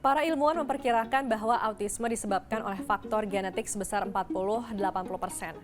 Para ilmuwan memperkirakan bahwa autisme disebabkan oleh faktor genetik sebesar 40-80%.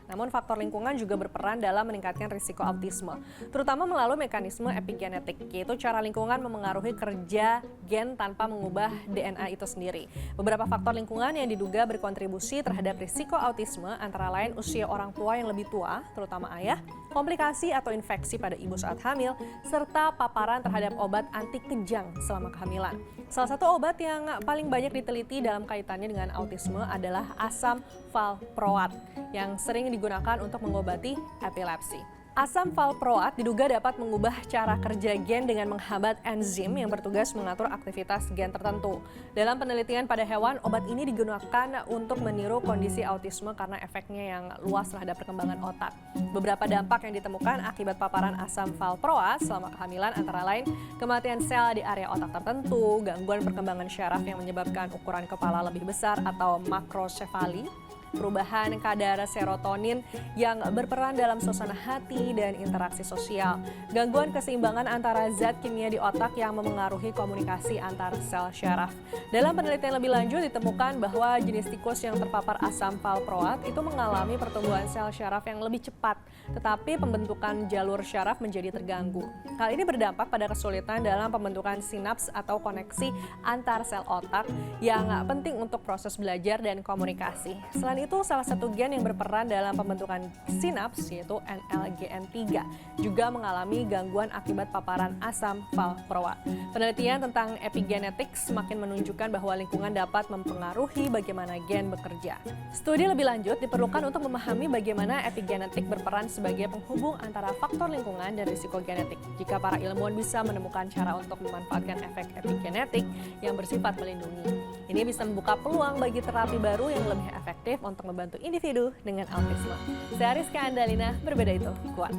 Namun faktor lingkungan juga berperan dalam meningkatkan risiko autisme, terutama melalui mekanisme epigenetik, yaitu cara lingkungan memengaruhi kerja gen tanpa mengubah DNA itu sendiri. Beberapa faktor lingkungan yang diduga berkontribusi terhadap risiko autisme antara lain usia orang tua yang lebih tua, terutama ayah, komplikasi atau infeksi pada ibu saat hamil, serta paparan terhadap obat anti kejang selama kehamilan. Salah satu obat yang paling banyak diteliti dalam kaitannya dengan autisme adalah asam valproat yang sering digunakan untuk mengobati epilepsi. Asam valproat diduga dapat mengubah cara kerja gen dengan menghambat enzim yang bertugas mengatur aktivitas gen tertentu. Dalam penelitian pada hewan, obat ini digunakan untuk meniru kondisi autisme karena efeknya yang luas terhadap perkembangan otak. Beberapa dampak yang ditemukan akibat paparan asam valproat selama kehamilan antara lain kematian sel di area otak tertentu, gangguan perkembangan syaraf yang menyebabkan ukuran kepala lebih besar atau makrosefali, perubahan kadar serotonin yang berperan dalam suasana hati dan interaksi sosial, gangguan keseimbangan antara zat kimia di otak yang memengaruhi komunikasi antar sel syaraf. Dalam penelitian lebih lanjut ditemukan bahwa jenis tikus yang terpapar asam valproat itu mengalami pertumbuhan sel syaraf yang lebih cepat, tetapi pembentukan jalur syaraf menjadi terganggu. Hal ini berdampak pada kesulitan dalam pembentukan sinaps atau koneksi antar sel otak yang penting untuk proses belajar dan komunikasi. Selain itu, salah satu gen yang berperan dalam pembentukan sinaps, yaitu NLGN3, juga mengalami gangguan akibat paparan asam valproat. Penelitian tentang epigenetik semakin menunjukkan bahwa lingkungan dapat mempengaruhi bagaimana gen bekerja. Studi lebih lanjut diperlukan untuk memahami bagaimana epigenetik berperan sebagai penghubung antara faktor lingkungan dan risiko genetik. Jika para ilmuwan bisa menemukan cara untuk memanfaatkan efek epigenetik yang bersifat melindungi, ini bisa membuka peluang bagi terapi baru yang lebih efektif untuk membantu individu dengan autisme. Saya Rizka Andalina, berbeda itu kuat.